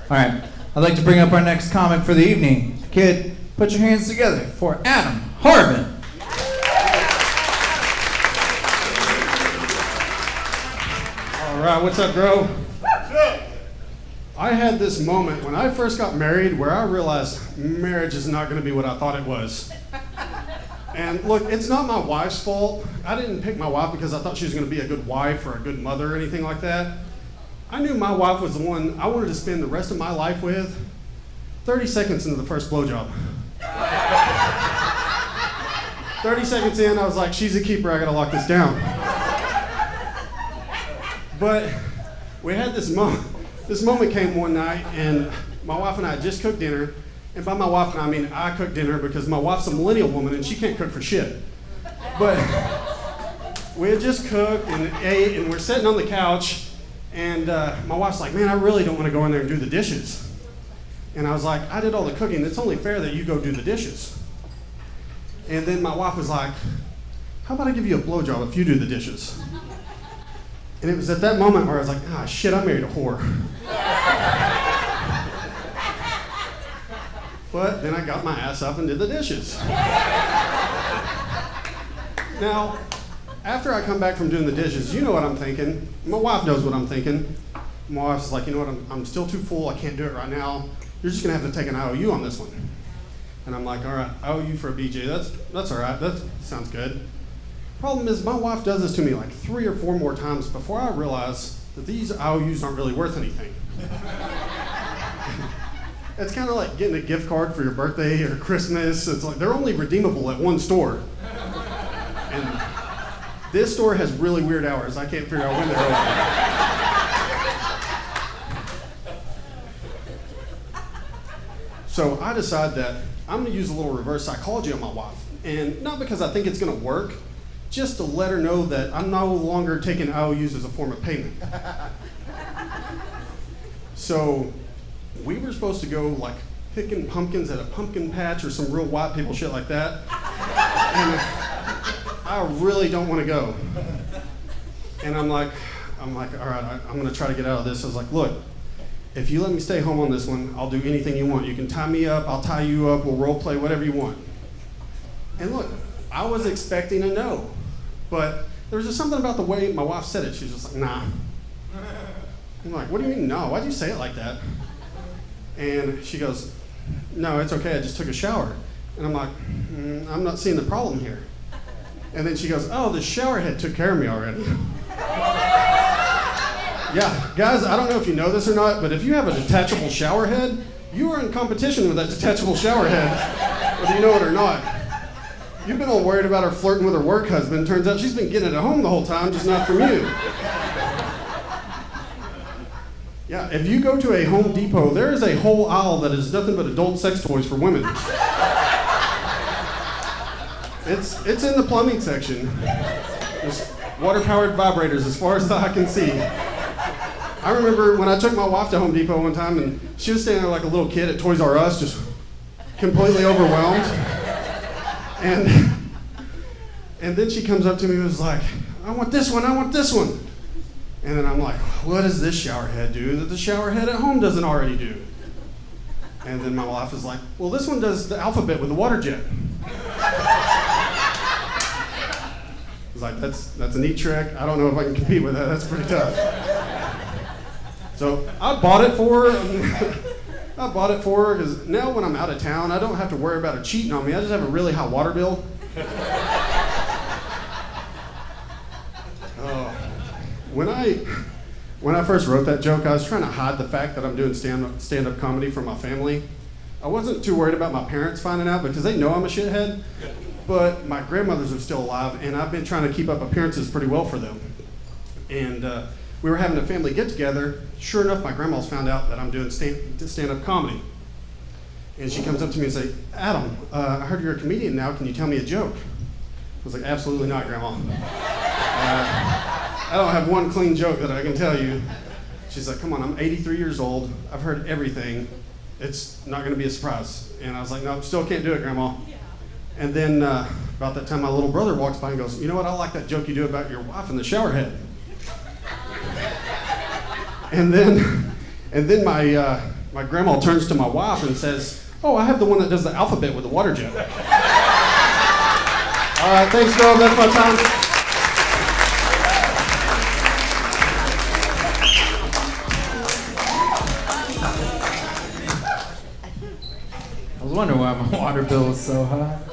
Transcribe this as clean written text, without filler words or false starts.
All right, I'd like to bring up our next comic for the evening. Kid, put your hands together for Adam Harvin. All right, what's up, bro? I had this moment when I first got married where I realized marriage is not going to be what I thought it was. And look, it's not my wife's fault. I didn't pick my wife because I thought she was going to be a good wife or a good mother or anything like that. I knew my wife was the one I wanted to spend the rest of my life with 30 seconds into the first blowjob. 30 seconds in, I was like, she's a keeper, I got to lock this down. But we had this moment. This moment came one night, and my wife and I had just cooked dinner. And by my wife and I mean I cooked dinner because my wife's a millennial woman and she can't cook for shit. But we had just cooked and ate, and we're sitting on the couch, and my wife's like, man, I really don't want to go in there and do the dishes. And I was like, I did all the cooking. It's only fair that you go do the dishes. And then my wife was like, how about I give you a blowjob if you do the dishes? And it was at that moment where I was like, ah, shit, I married a whore. But then I got my ass up and did the dishes. Now, after I come back from doing the dishes, you know what I'm thinking. My wife knows what I'm thinking. My wife's like, you know what, I'm still too full, I can't do it right now. You're just gonna have to take an IOU on this one. And I'm like, all right, IOU for a BJ, that's all right, that sounds good. Problem is, my wife does this to me like 3 or 4 more times before I realize that these IOUs aren't really worth anything. It's kind of like getting a gift card for your birthday or Christmas. It's like they're only redeemable at one store. And this store has really weird hours. I can't figure out when they're open. So I decide that I'm gonna use a little reverse psychology on my wife. And not because I think it's gonna work, just to let her know that I'm no longer taking IOUs as a form of payment. So we were supposed to go like picking pumpkins at a pumpkin patch or some real white people shit like that. And I really don't want to go. And I'm like, all right, I'm gonna try to get out of this. I was like, look, if you let me stay home on this one, I'll do anything you want. You can tie me up, I'll tie you up, we'll role play, whatever you want. And look, I was expecting a no, but there was just something about the way my wife said it. She was just like, nah. I'm like, what do you mean no? Why'd you say it like that? And she goes, no, it's okay, I just took a shower. And I'm like, I'm not seeing the problem here. And then she goes, oh, the shower head took care of me already. Yeah, guys, I don't know if you know this or not, but if you have a detachable shower head, you are in competition with that detachable shower head, whether you know it or not. You've been all worried about her flirting with her work husband. Turns out she's been getting it at home the whole time, just not from you. Yeah, if you go to a Home Depot, there is a whole aisle that is nothing but adult sex toys for women. It's in the plumbing section. There's water-powered vibrators as far as the eye can see. I remember when I took my wife to Home Depot one time, and she was standing there like a little kid at Toys R Us, just completely overwhelmed. And then she comes up to me and was like, I want this one, I want this one. And then I'm like, what does this shower head do that the shower head at home doesn't already do? And then my wife was like, well, this one does the alphabet with the water jet. I was like, that's a neat trick. I don't know if I can compete with that. That's pretty tough. So I bought it for her. I bought it for her because now when I'm out of town, I don't have to worry about her cheating on me. I just have a really high water bill. When I first wrote that joke, I was trying to hide the fact that I'm doing stand-up comedy for my family. I wasn't too worried about my parents finding out because they know I'm a shithead, but my grandmothers are still alive, and I've been trying to keep up appearances pretty well for them. And we were having a family get-together. Sure enough, my grandma's found out that I'm doing stand-up comedy. And she comes up to me and says, Adam, I heard you're a comedian now. Can you tell me a joke? I was like, absolutely not, Grandma. I don't have one clean joke that I can tell you. She's like, come on, I'm 83 years old. I've heard everything. It's not gonna be a surprise. And I was like, no, still can't do it, Grandma. Yeah. And then about that time, my little brother walks by and goes, you know what, I like that joke you do about your wife and the shower head. And then my my grandma turns to my wife and says, "Oh, I have the one that does the alphabet with the water jet." All right, thanks, Grove. That's my time. I was wondering why my water bill was so high.